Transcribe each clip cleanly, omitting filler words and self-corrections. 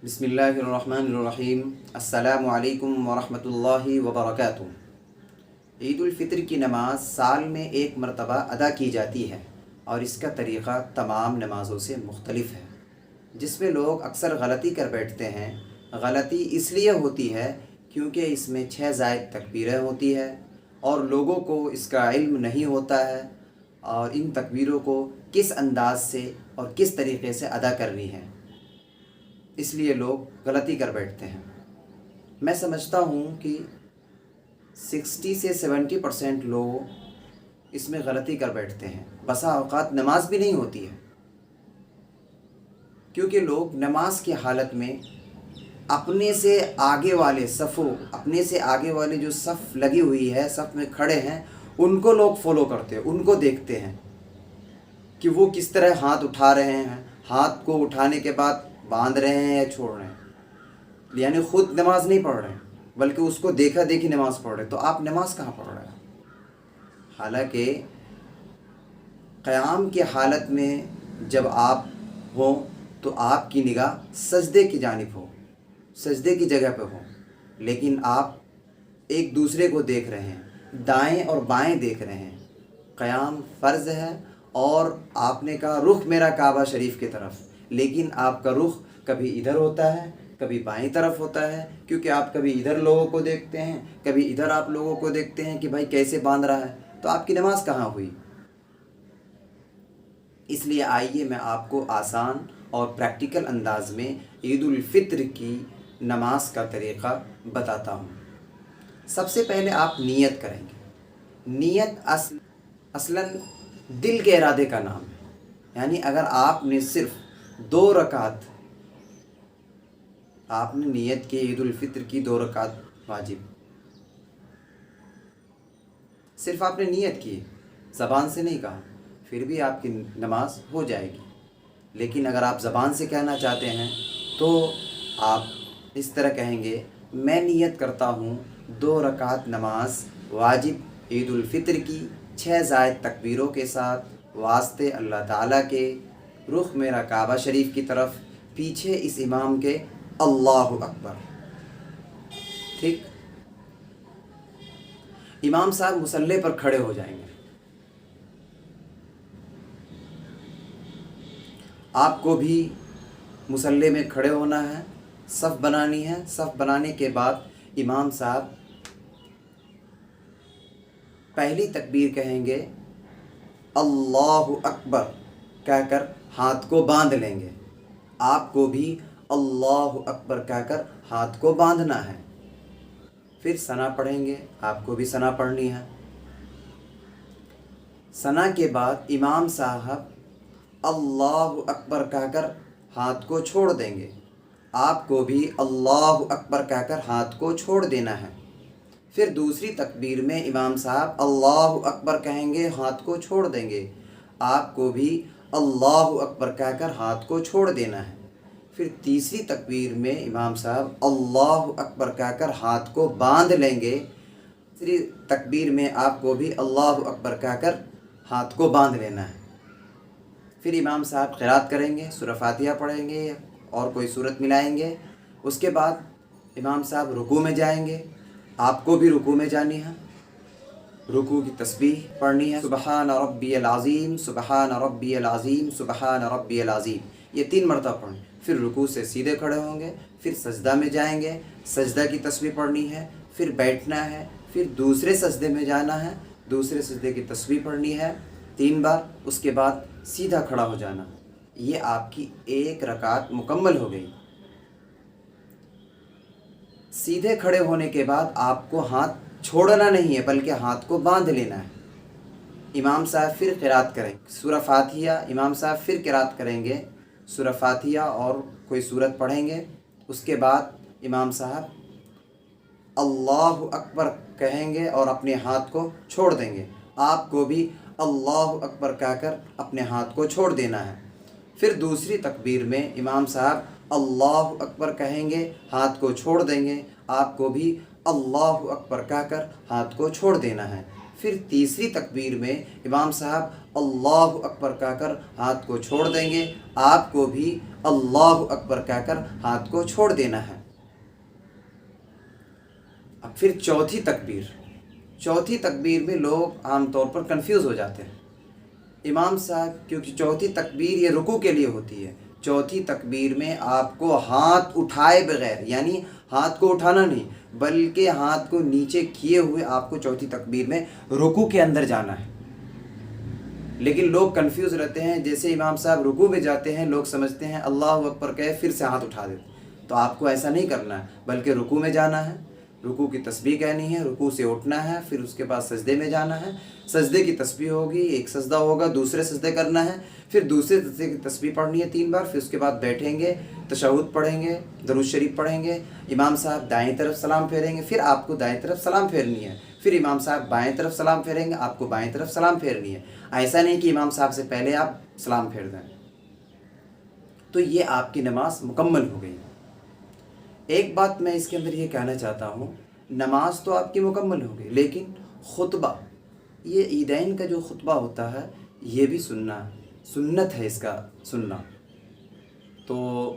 बिस्मिल्लाहिर्रहमानिर्रहीम। अस्सलामु अलैकुम वरहमतुल्लाहि वबरकातुहू। ईद उल फ़ितर की नमाज़ साल में एक मरतबा अदा की जाती है और इसका तरीक़ा तमाम नमाज़ों से मुख्तलिफ़ है, जिसमें लोग अक्सर गलती कर बैठते हैं। गलती इसलिए होती है क्योंकि इसमें 6 ज़ायद तकबीरें होती है और लोगों को इसका इल्म नहीं होता है और इन तकबीरों को किस अंदाज़ से और किस तरीक़े से अदा करनी है, इसलिए लोग गलती कर बैठते हैं। मैं समझता हूँ कि 60 से 70% लोग इसमें गलती कर बैठते हैं। बसा औक़ात नमाज भी नहीं होती है, क्योंकि लोग नमाज की हालत में अपने से आगे वाले अपने से आगे वाले जो सफ़ लगी हुई है, सफ़ में खड़े हैं, उनको लोग फॉलो करते हैं, उनको देखते हैं कि वो किस तरह हाथ उठा रहे हैं, हाथ को उठाने के बाद बांध रहे हैं या छोड़ रहे हैं, यानी ख़ुद नमाज नहीं पढ़ रहे हैं बल्कि उसको देखा देखी नमाज़ पढ़ रहे हैं। तो आप नमाज कहाँ पढ़ रहे हैं? हालांकि क़याम की हालत में जब आप हों तो आपकी निगाह सजदे की जानिब हो, सजदे की जगह पर हो, लेकिन आप एक दूसरे को देख रहे हैं, दाएं और बाएं देख रहे हैं। क़याम फ़र्ज़ है और आपने कहा रुख मेरा काबा शरीफ की तरफ, लेकिन आपका रुख कभी इधर होता है, कभी बाईं तरफ होता है, क्योंकि आप कभी इधर लोगों को देखते हैं, कभी इधर आप लोगों को देखते हैं कि भाई कैसे बांध रहा है। तो आपकी नमाज कहाँ हुई? इसलिए आइए मैं आपको आसान और प्रैक्टिकल अंदाज में ईद उल फ़ित्र की नमाज का तरीक़ा बताता हूँ। सबसे पहले आप नियत करेंगे। नियत असलन दिल के इरादे का नाम है। यानी अगर आपने सिर्फ 2 रकात आपने नियत की, ईद उल फ़ित्र की 2 रकात वाजिब, सिर्फ आपने नियत की, ज़बान से नहीं कहा, फिर भी आपकी नमाज हो जाएगी। लेकिन अगर आप ज़बान से कहना चाहते हैं तो आप इस तरह कहेंगे, मैं नियत करता हूँ 2 रकात नमाज वाजिब ईद उल फ़ित्र की 6 ज़ायद तकबीरों के साथ, वास्ते अल्लाह ताला के, रुख मेरा काबा शरीफ की तरफ, पीछे इस इमाम के अल्लाहु अकबर। ठीक, इमाम साहब मुसल्ले पर खड़े हो जाएंगे। आपको भी मुसल्ले में खड़े होना है, सफ़ बनानी है। सफ़ बनाने के बाद इमाम साहब पहली तकबीर कहेंगे, अल्लाहु अकबर कहकर हाथ को बांध लेंगे। आपको भी अल्लाहु अकबर कहकर हाथ को बांधना है। फिर सना पढ़ेंगे, आपको भी सना पढ़नी है। सना के बाद इमाम साहब अल्लाहु अकबर कहकर हाथ को छोड़ देंगे। आपको भी अल्लाहु अकबर कहकर हाथ को छोड़ देना है। फिर दूसरी तकबीर में इमाम साहब अल्लाहु अकबर कहेंगे, हाथ को छोड़ देंगे। आपको भी अल्लाहु अकबर कहकर हाथ को छोड़ देना है। फिर तीसरी तकबीर में इमाम साहब अल्लाहु अकबर कहकर हाथ को बांध लेंगे। तीसरी तकबीर में आपको भी अल्लाहु अकबर कहकर हाथ को बांध लेना है। फिर इमाम साहब क़िरात करेंगे, सूरह फातिहा पढ़ेंगे और कोई सूरत मिलाएंगे। उसके बाद इमाम साहब रुकू में जाएंगे, आपको भी रुकू में जानी है। रुकू की तस्बीह पढ़नी है, सुबहान रब्बियल अज़ीम, सुबहान रब्बियल अज़ीम, सुबहान रब्बियल अज़ीम, ये 3 मरतबा पढ़नी। फिर रुकू से सीधे खड़े होंगे, फिर सजदा में जाएंगे, सजदा की तस्बीह पढ़नी है, फिर बैठना है, फिर दूसरे सजदे में जाना है, दूसरे सजदे की तस्बीह पढ़नी है 3 बार। उसके बाद सीधा खड़ा हो जाना। ये आपकी 1 रकात मुकम्मल हो गई। सीधे खड़े होने के बाद आपको हाथ छोड़ना नहीं है, बल्कि हाथ को बांध लेना है। इमाम साहब फिर क़िरात करेंगे, सूरह फातिहा। इमाम साहब फिर क़िरात करेंगे, सूरह फातिहा और कोई सूरत पढ़ेंगे। उसके बाद इमाम साहब अल्लाहु अकबर कहेंगे और अपने हाथ को छोड़ देंगे। आपको भी अल्लाहु अकबर कहकर अपने हाथ को छोड़ देना है। फिर दूसरी तकबीर में इमाम साहब अल्लाहु अकबर कहेंगे, हाथ को छोड़ देंगे। आपको भी अल्लाहु अकबर कहकर हाथ को छोड़ देना है। پھر تیسری تکبیر میں امام صاحب اللہ اکبر کہہ کر ہاتھ کو چھوڑ دیں گے، آپ کو بھی اللہ اکبر کہہ کر ہاتھ کو چھوڑ دینا ہے۔ اب پھر چوتھی تکبیر میں لوگ عام طور پر کنفیوز ہو جاتے ہیں۔ امام صاحب کیونکہ چوتھی تکبیر یہ رکوع کے لیے ہوتی ہے، چوتھی تکبیر میں آپ کو ہاتھ اٹھائے بغیر، یعنی ہاتھ کو اٹھانا نہیں بلکہ ہاتھ کو نیچے کیے ہوئے آپ کو چوتھی تکبیر میں رکوع کے اندر جانا ہے۔ لیکن لوگ کنفیوز رہتے ہیں، جیسے امام صاحب رکوع میں جاتے ہیں لوگ سمجھتے ہیں اللہ اکبر کہے پھر سے ہاتھ اٹھا دیتے، تو آپ کو ایسا نہیں کرنا ہے، بلکہ رکوع میں جانا ہے، رکوع کی تسبیح کہنی ہے، رکوع سے اٹھنا ہے، پھر اس کے بعد سجدے میں جانا ہے، سجدے کی تسبیح ہوگی، ایک سجدہ ہوگا، دوسرے سجدے کرنا ہے، پھر دوسرے سجدے کی تسبیح پڑھنی ہے 3 بار، پھر اس کے بعد بیٹھیں گے، تشہد پڑھیں گے، درود شریف پڑھیں گے، امام صاحب دائیں طرف سلام پھیریں گے، پھر آپ کو دائیں طرف سلام پھیرنی ہے، پھر امام صاحب بائیں طرف سلام پھیریں گے، آپ کو بائیں طرف سلام پھیرنی ہے۔ ایسا نہیں کہ امام صاحب سے پہلے آپ سلام پھیر دیں، تو یہ آپ کی نماز مکمل ہو گئی۔ ایک بات میں اس کے اندر یہ کہنا چاہتا ہوں، نماز تو آپ کی مکمل ہو گئی، لیکن خطبہ، یہ عیدین کا جو خطبہ ہوتا ہے یہ بھی سنت ہے، اس کا سننا۔ تو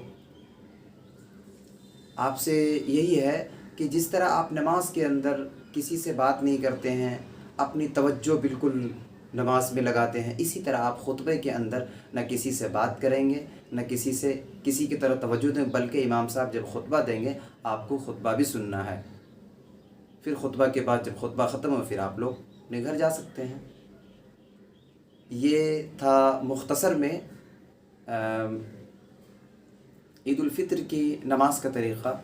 آپ سے یہی ہے کہ جس طرح آپ نماز کے اندر کسی سے بات نہیں کرتے ہیں، اپنی توجہ بالکل نماز میں لگاتے ہیں، اسی طرح آپ خطبے کے اندر نہ کسی سے بات کریں گے، نہ کسی کی طرف توجہ دیں، بلکہ امام صاحب جب خطبہ دیں گے آپ کو خطبہ بھی سننا ہے۔ پھر خطبہ کے بعد جب خطبہ ختم ہو پھر آپ لوگ اپنے گھر جا سکتے ہیں۔ یہ تھا مختصر میں عید الفطر کی نماز کا طریقہ۔